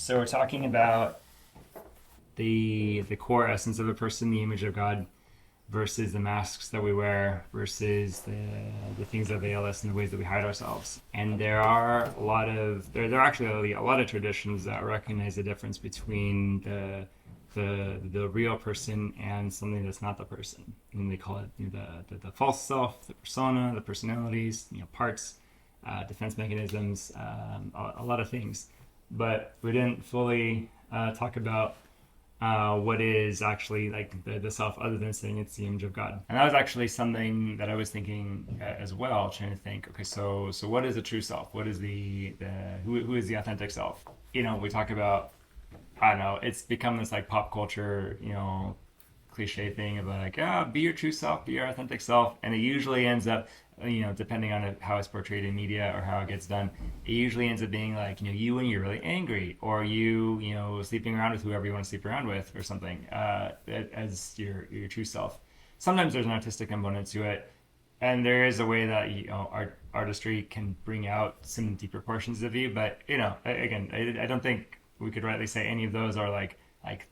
So we're talking about the core essence of a person, the image of God, versus the masks that we wear, versus the things that veil us and the ways that we hide ourselves. And there are there are actually a lot of traditions that recognize the difference between the real person and something that's not the person. And they call it the false self, the persona, the personalities, parts, defense mechanisms, a lot of things. But we didn't fully talk about what is actually like the self, other than saying it's the image of God. And that was actually something that I was thinking as well, trying to think, okay, so what is the true self? What is who is the authentic self? We talk about, I don't know, it's become this like pop culture, cliche thing of like, be your true self, be your authentic self. And it usually ends up, depending on how it's portrayed in media or how it gets done, it usually ends up being like, you when you're really angry, or you sleeping around with whoever you want to sleep around with or something, as your true self. Sometimes there's an artistic component to it. And there is a way that artistry can bring out some deeper portions of you. But, again, I don't think we could rightly say any of those are like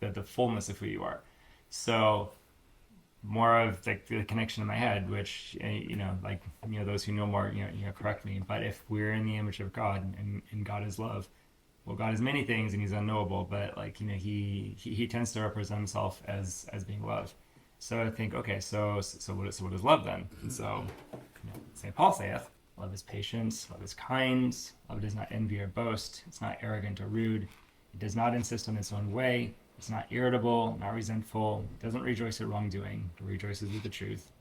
the fullness of who you are. So more of the connection in my head, which those who know more, correct me. But if we're in the image of God and God is love, well, God is many things and He's unknowable, but He tends to represent Himself as being love. So I think, okay, so what is love then? And so St. Paul saith, love is patient, love is kind, love does not envy or boast, it's not arrogant or rude, it does not insist on its own way, it's not irritable, not resentful, it doesn't rejoice at wrongdoing, but rejoices with the truth.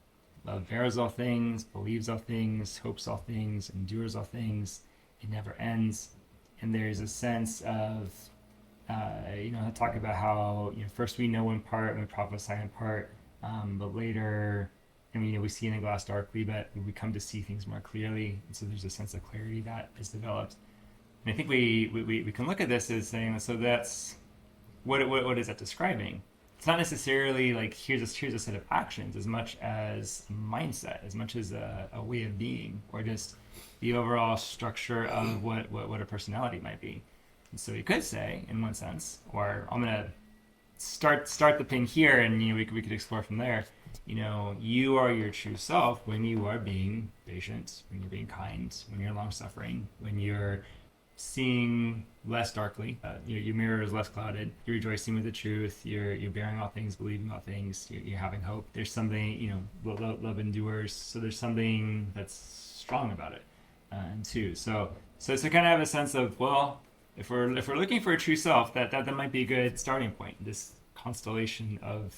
Love bears all things, believes all things, hopes all things, endures all things, it never ends. And there's a sense of, talk about how, first we know in part and we prophesy in part, but later, we see in a glass darkly, but we come to see things more clearly. And so there's a sense of clarity that is developed. And I think we can look at this as saying, so that's, what is that describing? It's not necessarily like here's a set of actions as much as a mindset, as much as a way of being, or just the overall structure of what a personality might be. And so you could say, in one sense, or I'm gonna start the ping here, and we could explore from there. You are your true self when you are being patient, when you're being kind, when you're long suffering, when you're seeing less darkly, your mirror is less clouded, you're rejoicing with the truth, you're bearing all things, believing all things, you're having hope. There's something, love endures, so there's something that's strong about it. And two, so kind of have a sense of, well, if we're looking for a true self, that might be a good starting point, this constellation of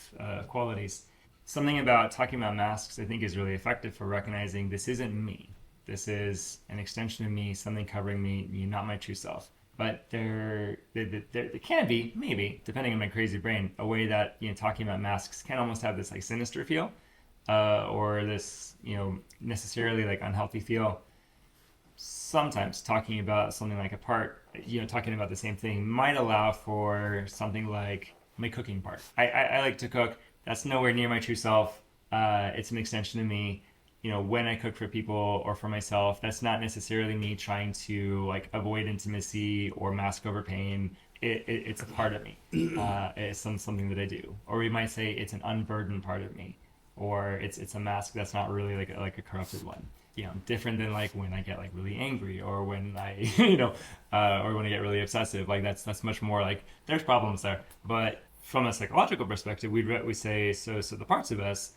qualities. Something about talking about masks, I think, is really effective for recognizing this isn't me. This is an extension of me, something covering me, not my true self. But there can be, maybe, depending on my crazy brain, a way that talking about masks can almost have this like sinister feel, or this necessarily like unhealthy feel. Sometimes talking about something like a part, talking about the same thing might allow for something like my cooking part. I like to cook. That's nowhere near my true self. It's an extension of me. When I cook for people or for myself, that's not necessarily me trying to like avoid intimacy or mask over pain. It's a part of me. It's something that I do. Or we might say it's an unburdened part of me, or it's a mask that's not really like a corrupted one. Different than like when I get like really angry, or when I or when I get really obsessive. Like that's much more like there's problems there. But from a psychological perspective, we say so the parts of us,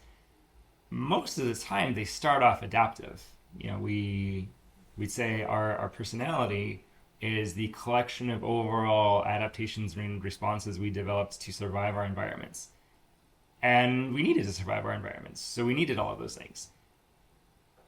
most of the time they start off adaptive. We'd say our personality is the collection of overall adaptations and responses we developed to survive our environments. And we needed to survive our environments, so we needed all of those things.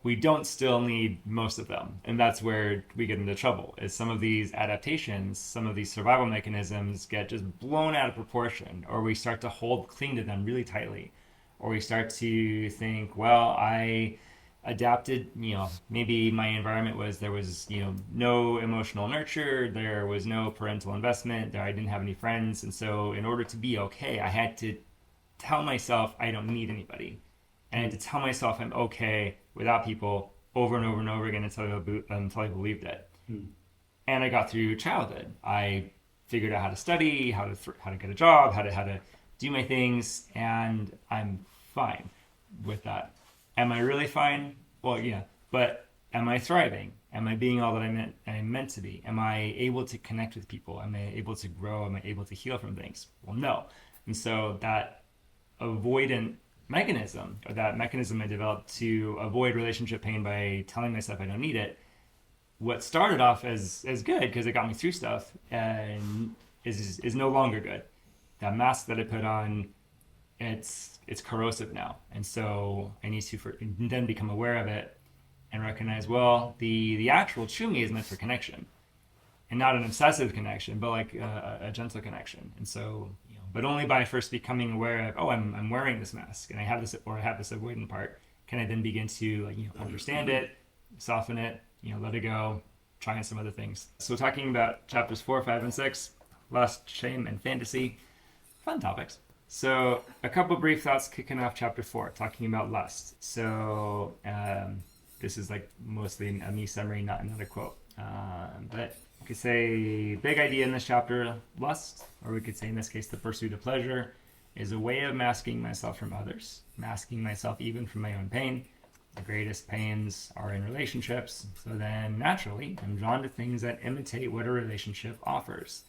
We don't still need most of them, and that's where we get into trouble, is some of these adaptations, some of these survival mechanisms get just blown out of proportion, or we start to cling to them really tightly. Or we start to think, well, I adapted, maybe my environment there was no emotional nurture, there was no parental investment, I didn't have any friends. And so in order to be okay, I had to tell myself I don't need anybody. And I had to tell myself I'm okay without people over and over and over again until I believed it. And I got through childhood. I figured out how to study, how to get a job, how to do my things, and I'm fine with that. Am I really fine? Well, yeah, but am I thriving? Am I being all that I'm meant to be? Am I able to connect with people? Am I able to grow? Am I able to heal from things? Well, no. And so that avoidant mechanism, or that mechanism I developed to avoid relationship pain by telling myself I don't need it, what started off as good because it got me through stuff, and is no longer good. That mask that I put on, it's corrosive now, and so I need to then become aware of it and recognize, well, the actual true me is meant for connection, and not an obsessive connection, but like a gentle connection. And so, but only by first becoming aware of, oh, I'm wearing this mask, and I have this avoidant part, can I then begin to understand it, soften it, let it go, try on some other things. So talking about chapters 4, 5, and 6, lust, shame, and fantasy, fun topics. So a couple brief thoughts kicking off chapter 4, talking about lust. So this is like mostly a me summary, not another quote. But we could say big idea in this chapter, lust, or we could say in this case the pursuit of pleasure, is a way of masking myself from others, masking myself even from my own pain. The greatest pains are in relationships, so then naturally I'm drawn to things that imitate what a relationship offers.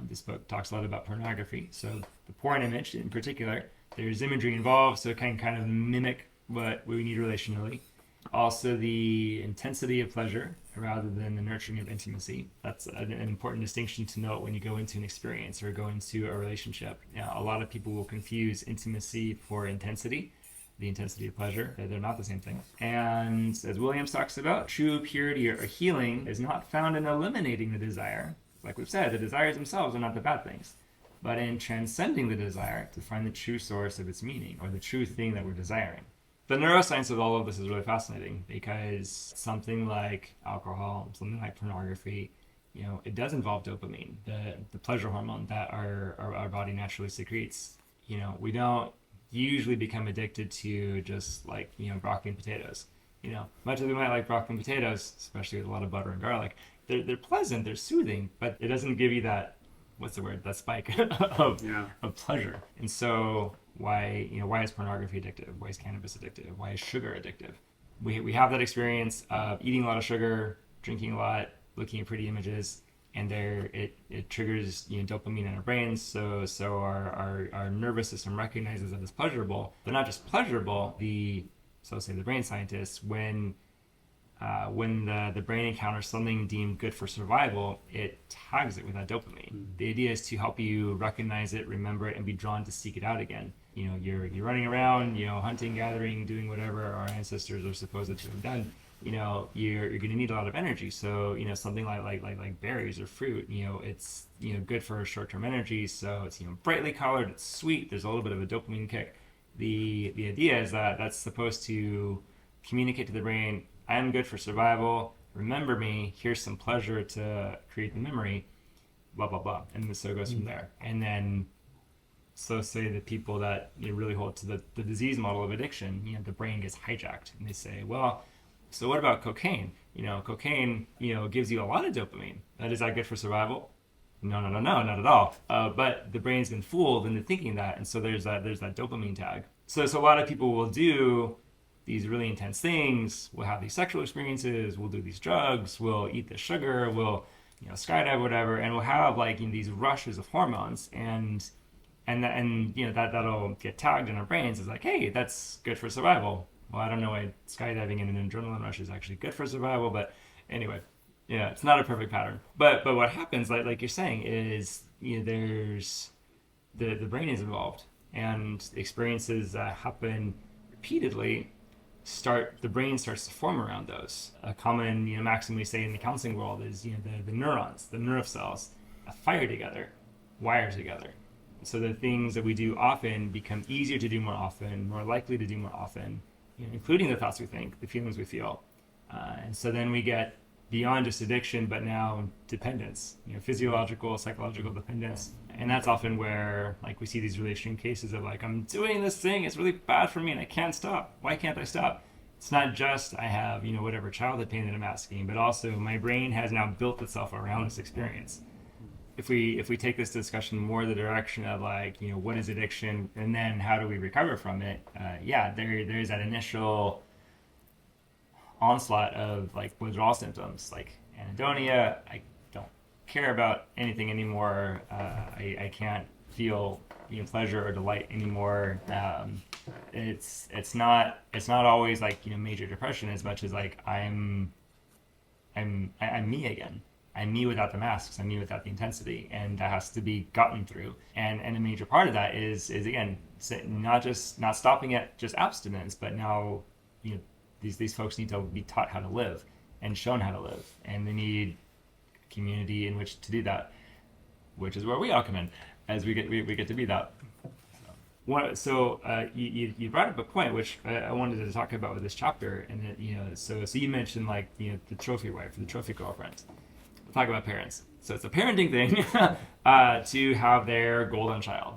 This book talks a lot about pornography, so the porn image in particular, there's imagery involved, so it can kind of mimic what we need relationally. Also, the intensity of pleasure rather than the nurturing of intimacy. That's an important distinction to note when you go into an experience or go into a relationship. A lot of people will confuse intimacy for intensity, the intensity of pleasure. They're not the same thing. And as Williams talks about, true purity or healing is not found in eliminating the desire. Like we've said, the desires themselves are not the bad things, but in transcending the desire to find the true source of its meaning, or the true thing that we're desiring. The neuroscience of all of this is really fascinating, because something like alcohol, something like pornography, it does involve dopamine, the pleasure hormone that our body naturally secretes. We don't usually become addicted to just like, broccoli and potatoes. Much as we might like broccoli and potatoes, especially with a lot of butter and garlic, they're pleasant, they're soothing, but it doesn't give you that, that spike of pleasure. And so why is pornography addictive? Why is cannabis addictive? Why is sugar addictive? We have that experience of eating a lot of sugar, drinking a lot, looking at pretty images, and it triggers dopamine in our brains. So our nervous system recognizes that as pleasurable, but not just pleasurable. So say the brain scientists, when the brain encounters something deemed good for survival, it tags it with that dopamine. Mm-hmm. The idea is to help you recognize it, remember it, and be drawn to seek it out again. You're running around, hunting, gathering, doing whatever our ancestors are supposed to have done. You're going to need a lot of energy. So something like berries or fruit, it's good for short-term energy. So it's brightly colored, it's sweet. There's a little bit of a dopamine kick. The idea is that that's supposed to communicate to the brain, I'm good for survival, remember me, here's some pleasure to create the memory, blah, blah, blah. And so it goes from there. And then, so say the people that really hold to the disease model of addiction, the brain gets hijacked. And they say, well, so what about cocaine? Cocaine, gives you a lot of dopamine. Is that good for survival? No, not at all. But the brain's been fooled into thinking that. And so there's that dopamine tag. So a lot of people will do these really intense things, we'll have these sexual experiences, we'll do these drugs, we'll eat the sugar, we'll skydive, whatever, and we'll have these rushes of hormones, and that'll get tagged in our brains as like, hey, that's good for survival. Well, I don't know why skydiving and an adrenaline rush is actually good for survival, but anyway, it's not a perfect pattern. But what happens, like you're saying, is there's the brain is involved, and experiences that happen repeatedly the brain starts to form around those. A common maxim we say in the counseling world is the neurons, the nerve cells, fire together, wire together. So the things that we do often become easier to do more often, more likely to do more often, including the thoughts we think, the feelings we feel. And so then we get beyond just addiction, but now dependence, physiological, psychological dependence. And that's often where we see these really extreme cases of I'm doing this thing, it's really bad for me and I can't stop. Why can't I stop? It's not just I have, whatever childhood pain that I'm masking, but also my brain has now built itself around this experience. if we take this discussion more the direction of like, what is addiction, and then how do we recover from it? There's that initial onslaught of like withdrawal symptoms, like anhedonia. I don't care about anything anymore. I can't feel pleasure or delight anymore. It's not always like major depression as much as like I'm me again. I'm me without the masks. I'm me without the intensity, and that has to be gotten through. And a major part of that is again not stopping at just abstinence, but now these folks need to be taught how to live and shown how to live, and they need community in which to do that, which is where we all come in, as we get to be that. So you brought up a point which I wanted to talk about with this chapter, and that, so you mentioned like the trophy wife, the trophy girlfriend. We'll talk about parents. So it's a parenting thing to have their golden child.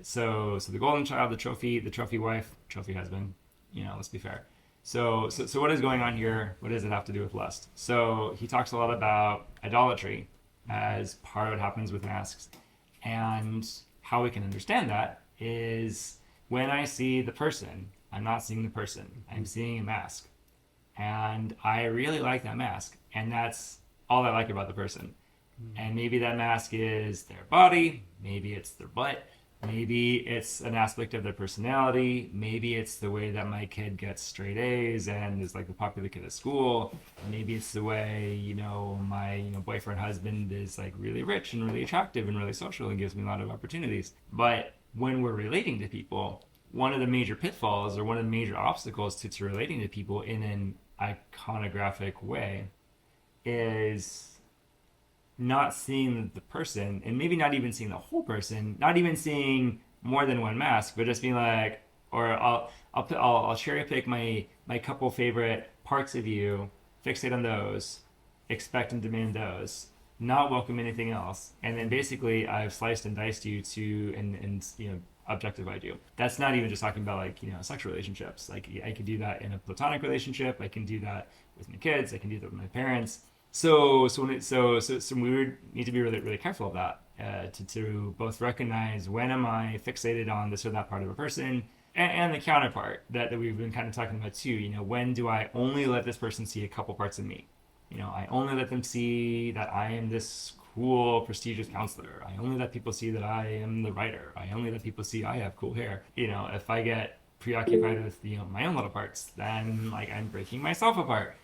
So the golden child, the trophy wife, trophy husband. Let's be fair. So what is going on here? What does it have to do with lust? So he talks a lot about idolatry as part of what happens with masks, and how we can understand that is when I see the person, I'm not seeing the person. I'm seeing a mask, and I really like that mask, and that's all I like about the person. And maybe that mask is their body, maybe it's their butt, maybe it's an aspect of their personality, maybe it's the way that my kid gets straight A's and is like the popular kid at school, maybe it's the way my boyfriend, husband is like really rich and really attractive and really social and gives me a lot of opportunities. But when we're relating to people, one of the major pitfalls or one of the major obstacles to relating to people in an iconographic way is not seeing the person, and maybe not even seeing the whole person, not even seeing more than one mask, but just being like, or I'll cherry pick my couple favorite parts of you, fixate on those, expect and demand those, not welcome anything else, and then basically I've sliced and diced you to and objectified you. That's not even just talking about like sexual relationships. Like I could do that in a platonic relationship. I can do that with my kids. I can do that with my parents. So we would need to be really, really careful of that, to both recognize when am I fixated on this or that part of a person, and the counterpart that we've been kind of talking about too. When do I only let this person see a couple parts of me? I only let them see that I am this cool, prestigious counselor. I only let people see that I am the writer. I only let people see I have cool hair. If I get preoccupied with my own little parts, then like I'm breaking myself apart.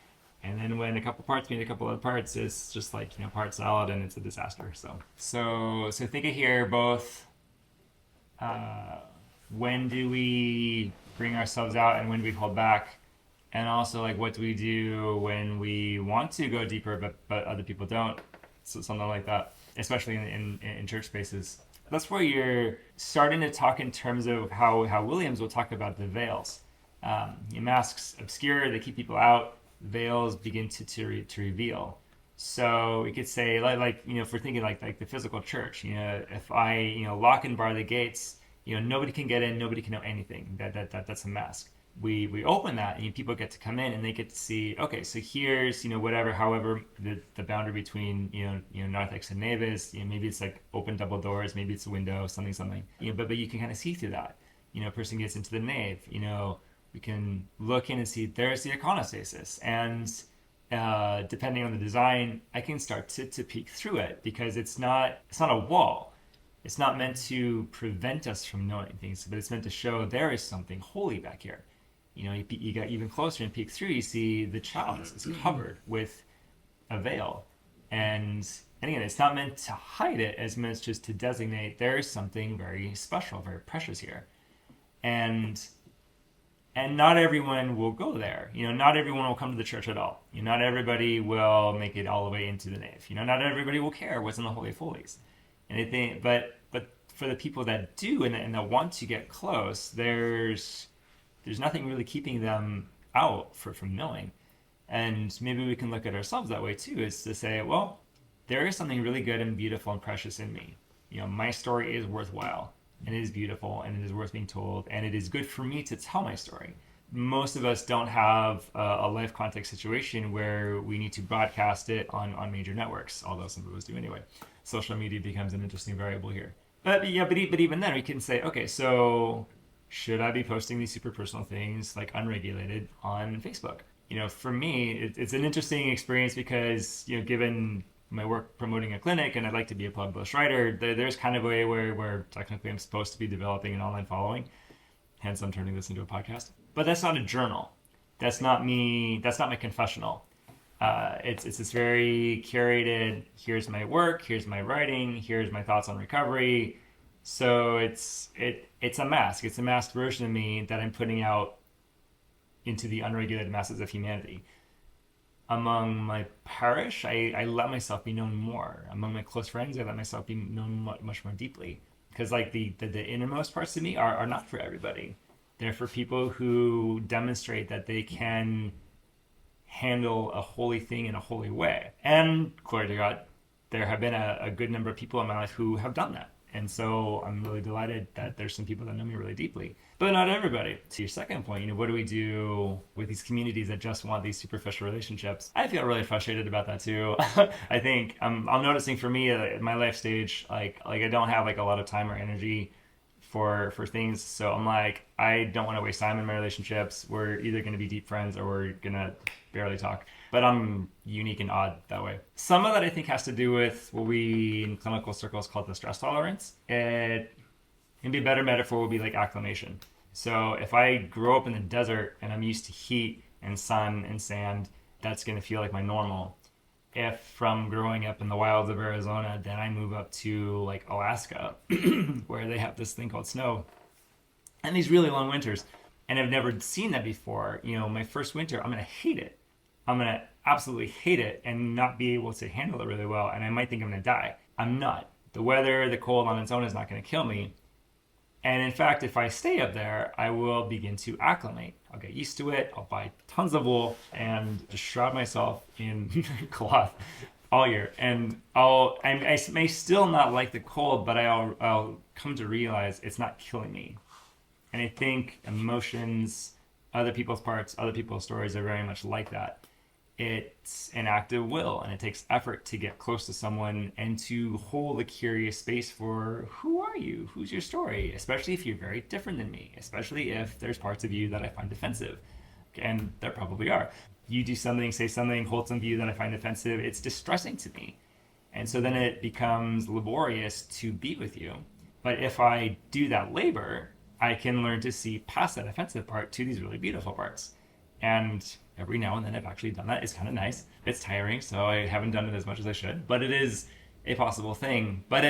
And then when a couple parts meet a couple other parts, it's just like part salad, and it's a disaster. So think of here both. When do we bring ourselves out, and when do we hold back? And also, like, what do we do when we want to go deeper, but other people don't? So something like that, especially in church spaces. That's where you're starting to talk in terms of how Williams will talk about the veils. Masks obscure, they keep people out. Veils begin to reveal. So we could say, like if we're thinking like the physical church, if I lock and bar the gates, nobody can get in, nobody can know anything. That's a mask. We open that, and people get to come in, and they get to see, okay, so here's however the boundary between narthex and nave is. Maybe it's like open double doors, maybe it's a window, something. But you can kind of see through that. A person gets into the nave. We can look in and see there's the iconostasis, and depending on the design, I can start to peek through it, because it's not a wall. It's not meant to prevent us from knowing things, but it's meant to show there is something holy back here. You got even closer and peek through, you see the chalice is covered with a veil. And again, it's not meant to hide it as much as just to designate there is something very special, very precious here. And not everyone will go there. Not everyone will come to the church at all. Not everybody will make it all the way into the nave. Not everybody will care what's in the Holy of Holies. And but for the people that do and that want to get close, there's nothing really keeping them out from knowing. And maybe we can look at ourselves that way too, is to say, well, there is something really good and beautiful and precious in me. My story is worthwhile, and it is beautiful, and it is worth being told, and it is good for me to tell my story. most of us don't have a life context situation where we need to broadcast it on major networks, although some of us do anyway. Social media becomes an interesting variable here. But yeah, but even then we can say, okay, so should I be posting these super personal things like unregulated on Facebook? For me, it's an interesting experience because, given my work promoting a clinic and I'd like to be a published writer, there's kind of a way where technically I'm supposed to be developing an online following. Hence, I'm turning this into a podcast. But that's not a journal. That's not me. That's not my confessional. It's this very curated, here's my work, here's my writing, here's my thoughts on recovery. So it's a mask. It's a masked version of me that I'm putting out into the unregulated masses of humanity. Among my parish, I let myself be known more. Among my close friends, I let myself be known much more deeply. Because like the innermost parts of me are not for everybody. They're for people who demonstrate that they can handle a holy thing in a holy way. And glory to God, there have been a good number of people in my life who have done that. And so I'm really delighted that there's some people that know me really deeply, but not everybody. To your second point, what do we do with these communities that just want these superficial relationships? I feel really frustrated about that too. I think I'm noticing for me at my life stage, like I don't have like a lot of time or energy for things. So I'm like, I don't want to waste time in my relationships. We're either going to be deep friends or we're going to barely talk. But I'm unique and odd that way. Some of that I think has to do with what we in clinical circles call the stress tolerance. It can be a better metaphor would be like acclimation. So if I grow up in the desert and I'm used to heat and sun and sand, that's going to feel like my normal. If from growing up in the wilds of Arizona, then I move up to like Alaska, where they have this thing called snow and these really long winters. And I've never seen that before. My first winter, I'm going to hate it. I'm going to absolutely hate it and not be able to handle it really well. And I might think I'm going to die. I'm not. The weather, the cold on its own is not going to kill me. And in fact, if I stay up there, I will begin to acclimate. I'll get used to it. I'll buy tons of wool and just shroud myself in cloth all year. And I may still not like the cold, but I'll come to realize it's not killing me. And I think emotions, other people's parts, other people's stories are very much like that. It's an act of will, and it takes effort to get close to someone and to hold a curious space for who are you? Who's your story? Especially if you're very different than me, especially if there's parts of you that I find offensive. And there probably are. You do something, say something, hold some view that I find offensive, it's distressing to me. And so then it becomes laborious to be with you. But if I do that labor, I can learn to see past that offensive part to these really beautiful parts. And every now and then I've actually done that. It's kind of nice. It's tiring, so I haven't done it as much as I should, but it is a possible thing. But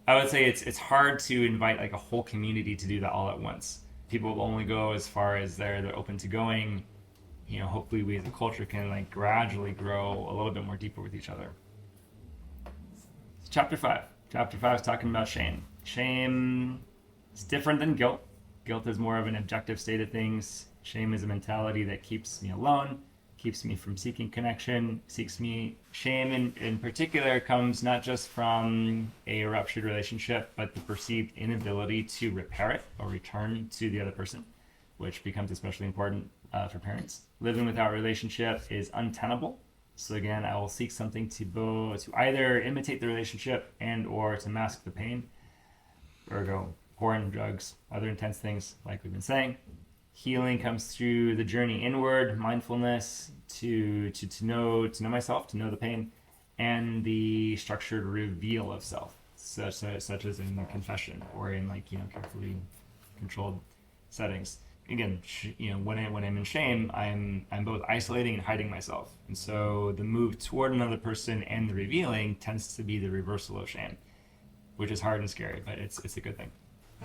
I would say it's hard to invite like a whole community to do that all at once. People will only go as far as they're open to going. Hopefully we as a culture can like gradually grow a little bit more deeper with each other. Chapter 5. Chapter 5 is talking about shame. Shame is different than guilt. Guilt is more of an objective state of things. Shame is a mentality that keeps me alone, keeps me from seeking connection, Shame in particular comes not just from a ruptured relationship, but the perceived inability to repair it or return to the other person, which becomes especially important for parents. Living without relationship is untenable. So again, I will seek something to either imitate the relationship and or to mask the pain. Ergo, porn, drugs, other intense things like we've been saying. Healing comes through the journey inward, mindfulness, to know myself, to know the pain, and the structured reveal of self, such as in confession or in carefully controlled settings. Again, when I'm in shame, I'm both isolating and hiding myself, and so the move toward another person and the revealing tends to be the reversal of shame, which is hard and scary, but it's a good thing.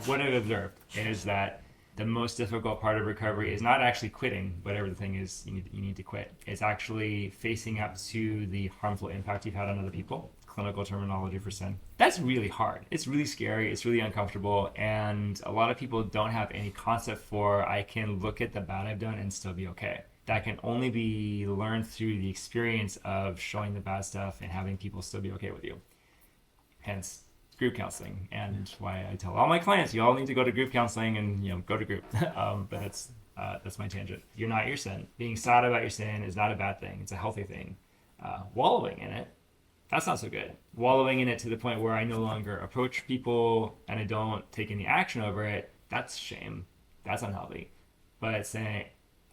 What I've observed is that the most difficult part of recovery is not actually quitting, whatever the thing is you need to quit. It's actually facing up to the harmful impact you've had on other people. Clinical terminology for sin. That's really hard. It's really scary. It's really uncomfortable. And a lot of people don't have any concept for, I can look at the bad I've done and still be okay. That can only be learned through the experience of showing the bad stuff and having people still be okay with you. Hence, group counseling, and why I tell all my clients, you all need to go to group counseling and go to group. But That's my tangent. You're not your sin. Being sad about your sin is not a bad thing. It's a healthy thing. Wallowing in it, that's not so good. Wallowing in it to the point where I no longer approach people and I don't take any action over it, that's shame. That's unhealthy. But saying,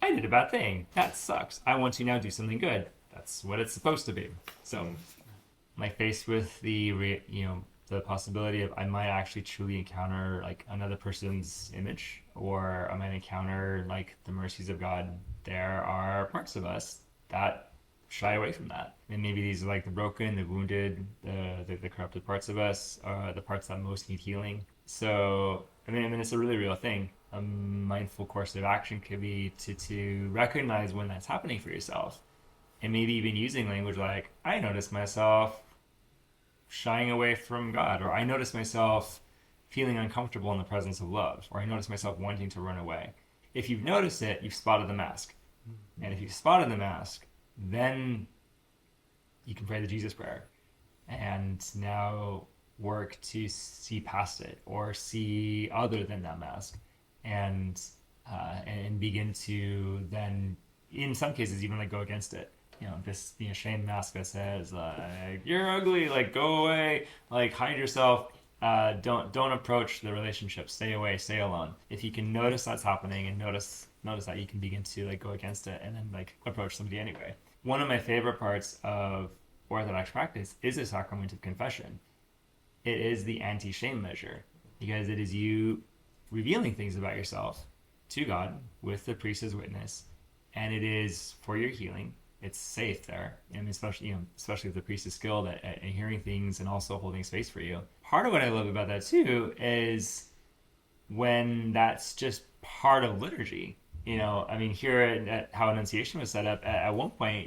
I did a bad thing. That sucks. I want to now do something good. That's what it's supposed to be. So, like faced with the possibility of I might actually truly encounter like another person's image, or I might encounter like the mercies of God. There are parts of us that shy away from that, and maybe these are like the broken, the wounded, the corrupted parts of us, the parts that most need healing. So I mean, it's a really real thing. A mindful course of action could be to recognize when that's happening for yourself, and maybe even using language like, I notice myself shying away from God, or I notice myself feeling uncomfortable in the presence of love, or I notice myself wanting to run away. If you've noticed it, you've spotted the mask. And if you've spotted the mask, then you can pray the Jesus prayer and now work to see past it or see other than that mask, and begin to then, in some cases, even like go against it. This shame mask that says like, you're ugly, like go away, like hide yourself, don't approach the relationship, stay away, stay alone. If you can notice that's happening and notice that, you can begin to like go against it and then like approach somebody anyway. One of my favorite parts of Orthodox practice is the sacrament of confession. It is the anti-shame measure, because it is you revealing things about yourself to God with the priest as witness, and it is for your healing. It's safe there, and especially if the priest is skilled at hearing things and also holding space for you. Part of what I love about that too is when that's just part of liturgy. I mean, here at how Annunciation was set up, at one point,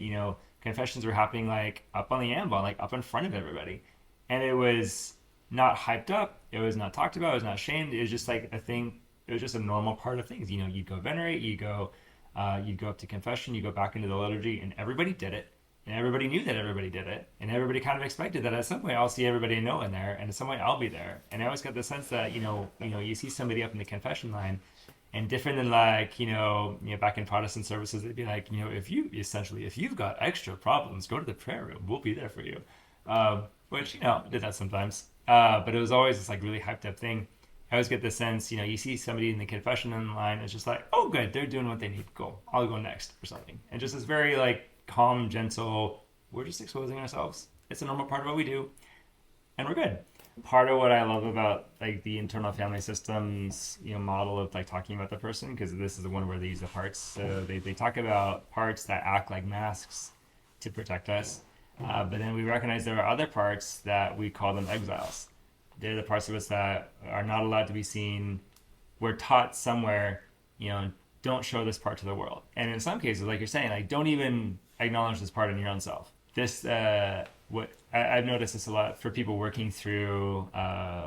confessions were happening like up on the ambon, like up in front of everybody, and it was not hyped up, it was not talked about, it was not shamed. It was just like a thing. It was just a normal part of things. You'd go venerate, you'd go up to confession, you go back into the liturgy, and everybody did it, and everybody knew that everybody did it, and everybody kind of expected that at some point I'll see everybody I know in there, and at some point I'll be there. And I always got the sense that you see somebody up in the confession line, and different than like back in Protestant services, they'd be like, if you've got extra problems, go to the prayer room, we'll be there for you. Which did that sometimes, but it was always this like really hyped up thing. I always get the sense, you see somebody in the confession line, it's just like, oh, good, they're doing what they need. Cool, I'll go next or something. And just this very like calm, gentle, we're just exposing ourselves. It's a normal part of what we do, and we're good. Part of what I love about like the internal family systems, model of like talking about the person, because this is the one where they use the parts. So they talk about parts that act like masks to protect us, but then we recognize there are other parts that we call them exiles. They're the parts of us that are not allowed to be seen. We're taught somewhere, don't show this part to the world. And in some cases, like you're saying, like don't even acknowledge this part in your own self. This, I've noticed this a lot for people working through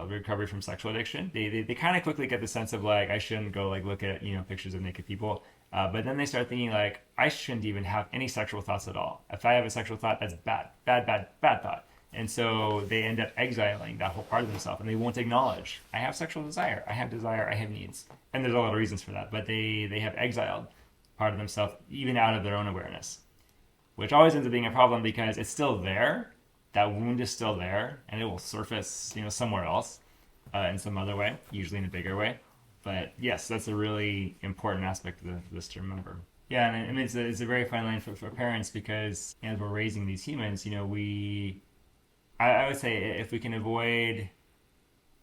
recovery from sexual addiction. They kind of quickly get the sense of like, I shouldn't go like look at pictures of naked people. But then they start thinking like, I shouldn't even have any sexual thoughts at all. If I have a sexual thought, that's bad thought. And so they end up exiling that whole part of themselves, and they won't acknowledge, I have sexual desire, I have needs. And there's a lot of reasons for that, but they have exiled part of themselves, even out of their own awareness, which always ends up being a problem because it's still there. That wound is still there, and it will surface, somewhere else, in some other way, usually in a bigger way. But yes, that's a really important aspect of this to remember. Yeah, and I mean, it's a very fine line for parents, because as we're raising these humans, I would say if we can avoid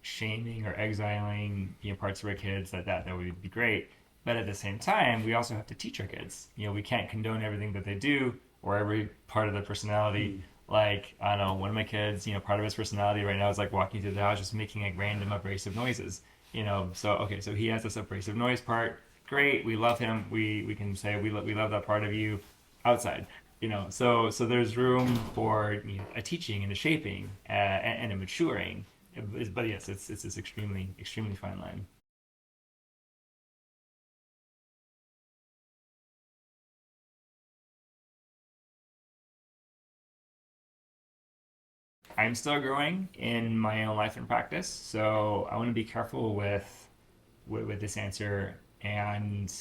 shaming or exiling parts of our kids, that would be great. But at the same time, we also have to teach our kids. We can't condone everything that they do or every part of their personality. Like, I don't know, one of my kids, part of his personality right now is like walking through the house just making like random abrasive noises. So he has this abrasive noise part. Great, we love him. We can say we love that part of you outside. So there's room for a teaching and a shaping and a maturing. But yes, it's this extremely fine line. I'm still growing in my own life and practice, so I want to be careful with this answer, and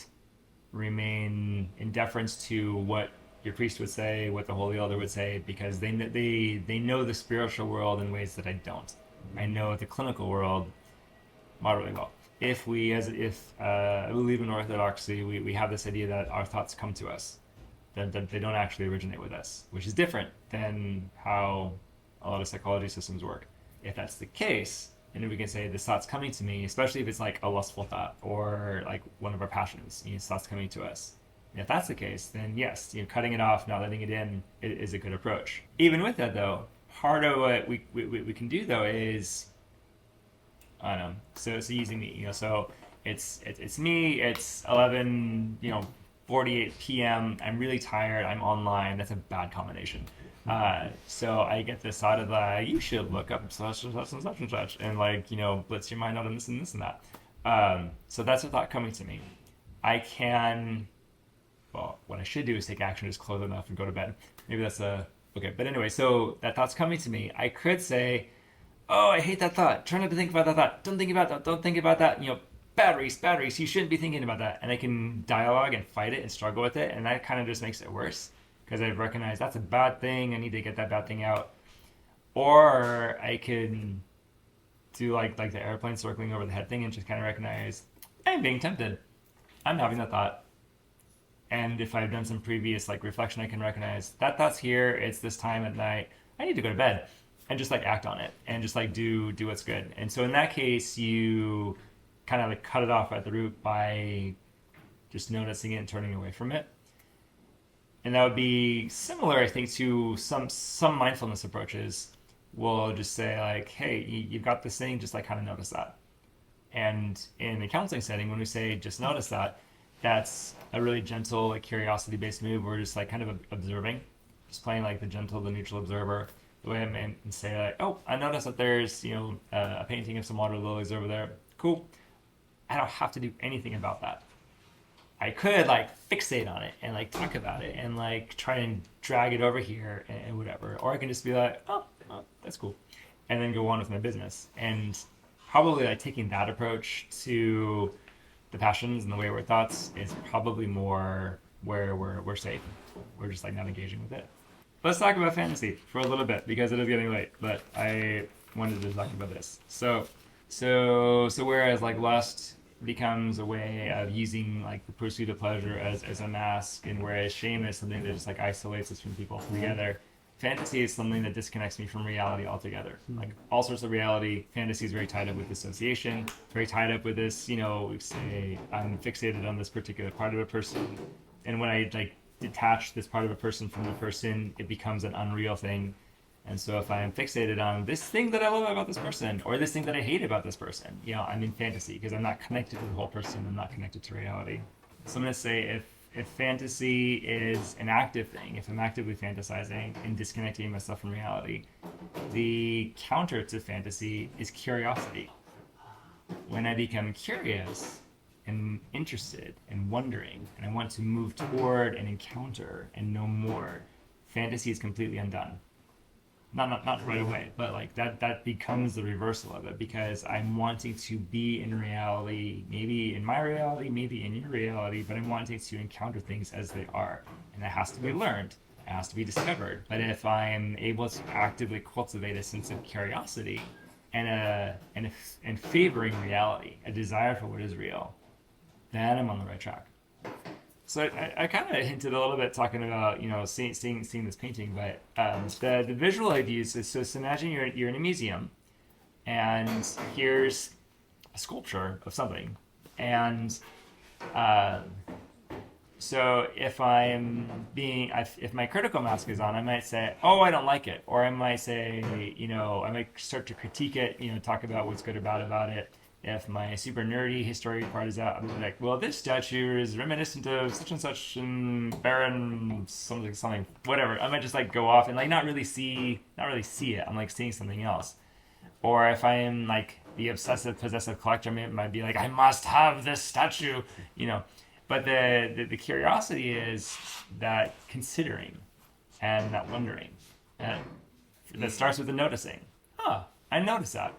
remain in deference to what your priest would say, what the holy elder would say, because they know the spiritual world in ways that I don't. I know the clinical world moderately well. If I believe in Orthodoxy, we have this idea that our thoughts come to us, that they don't actually originate with us, which is different than how a lot of psychology systems work. If that's the case, and then we can say this thought's coming to me, especially if it's like a lustful thought or like one of our passions, this thought's coming to us. And if that's the case, then yes, cutting it off, not letting it in, is a good approach. Even with that, though, part of what we can do though is, I don't know. So using me, so it's me. It's 11:48 p.m. I'm really tired. I'm online. That's a bad combination. So I get this thought of like, you should look up such and such and such and such, and like, blitz your mind out on this and this and that. So that's a thought coming to me. I can, well, what I should do is take action, just close enough and go to bed. Maybe that's okay. But anyway, so that thought's coming to me. I could say, oh, I hate that thought. Try not to think about that thought. Don't think about that. Don't think about that. Batteries. You shouldn't be thinking about that. And I can dialogue and fight it and struggle with it. And that kind of just makes it worse, because I recognize that's a bad thing. I need to get that bad thing out. Or I can do like the airplane circling over the head thing and just kind of recognize I'm being tempted. I'm having that thought. And if I've done some previous like reflection, I can recognize that thought's here. It's this time at night. I need to go to bed. And just like act on it and just like do what's good. And so in that case, you kind of like cut it off at the root by just noticing it and turning away from it. And that would be similar, I think, to some mindfulness approaches. We'll just say like, hey, you've got this thing, just like kind of notice that. And in the counseling setting, when we say just notice that, that's a really gentle, like curiosity-based move. We're just like kind of observing, just playing like the gentle, the neutral observer. The way and say like, oh, I noticed that there's a painting of some water lilies over there. Cool. I don't have to do anything about that. I could like fixate on it and like talk about it and like try and drag it over here and whatever. Or I can just be like, oh, that's cool, and then go on with my business. And probably like taking that approach to the passions and the wayward thoughts is probably more where we're safe. We're just like not engaging with it. Let's talk about fantasy for a little bit, because it is getting late, but I wanted to talk about this. So whereas like lust becomes a way of using like the pursuit of pleasure as a mask, and whereas shame is something that just like isolates us from people together, fantasy is something that disconnects me from reality altogether. Like all sorts of reality, fantasy is very tied up with dissociation, very tied up with this, we say I'm fixated on this particular part of a person, and when I like detach this part of a person from the person, it becomes an unreal thing. And so if I am fixated on this thing that I love about this person, or this thing that I hate about this person, I'm in fantasy, because I'm not connected to the whole person. I'm not connected to reality. So I'm going to say if fantasy is an active thing, if I'm actively fantasizing and disconnecting myself from reality, the counter to fantasy is curiosity. When I become curious and interested and wondering, and I want to move toward and encounter and know more, fantasy is completely undone. Not right away, but like that becomes the reversal of it, because I'm wanting to be in reality, maybe in my reality, maybe in your reality, but I'm wanting to encounter things as they are, and that has to be learned. It has to be discovered. But if I'm able to actively cultivate a sense of curiosity and favoring reality, a desire for what is real, then I'm on the right track. So I kind of hinted a little bit talking about seeing this painting, but the visual I'd use is, so imagine you're in a museum, and here's a sculpture of something, and so if my critical mask is on, I might say, oh, I don't like it, or I might say, I might start to critique it, talk about what's good or bad about it. If my super nerdy historian part is out, I'm like, well, this statue is reminiscent of such and such and Baron something, whatever. I might just like go off and like not really see it. I'm like seeing something else. Or if I am like the obsessive possessive collector, I might be like, I must have this statue, But the curiosity is that considering and that wondering, and that starts with the noticing. I notice that.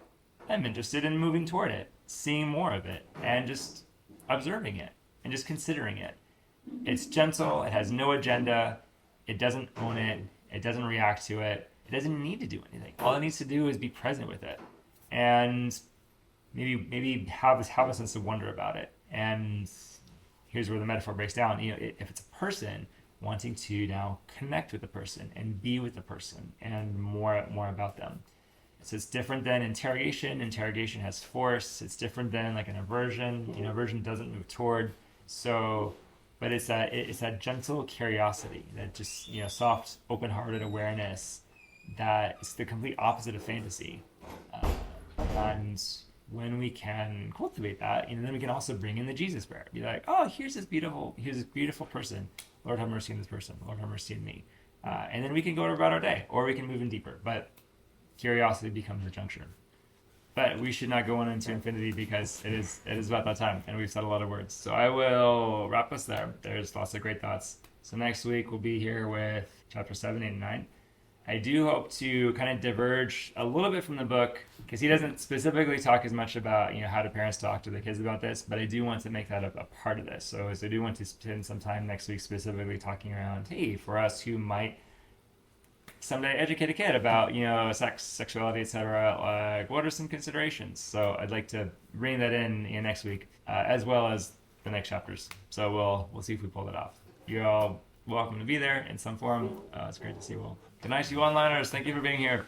I'm interested in moving toward it, seeing more of it, and just observing it, and just considering it. It's gentle. It has no agenda. It doesn't own it. It doesn't react to it. It doesn't need to do anything. All it needs to do is be present with it, and maybe have a sense of wonder about it. And here's where the metaphor breaks down. If it's a person wanting to now connect with the person and be with the person and more about them. So it's different than interrogation. Interrogation has force. It's different than like an aversion. Aversion doesn't move toward. So, but it's that gentle curiosity, that just soft, open-hearted awareness that is the complete opposite of fantasy. And when we can cultivate that, then we can also bring in the Jesus spirit. Be like, oh, here's this beautiful person. Lord, have mercy on this person. Lord, have mercy on me. And then we can go about our day, or we can move in deeper. But curiosity becomes the juncture. But we should not go on into infinity, because it is about that time, and we've said a lot of words. So I will wrap us there. There's lots of great thoughts. So next week we'll be here with chapter 7, 8, and 9. I do hope to kind of diverge a little bit from the book, because he doesn't specifically talk as much about how do parents talk to the kids about this, but I do want to make that a part of this. So I do want to spend some time next week specifically talking around, hey, for us who might someday educate a kid about sex, sexuality, etc. Like, what are some considerations? So I'd like to bring that in next week, as well as the next chapters. So we'll see if we pull that off. You're all welcome to be there in some form. It's great to see you all. Good night to you onliners. Thank you for being here.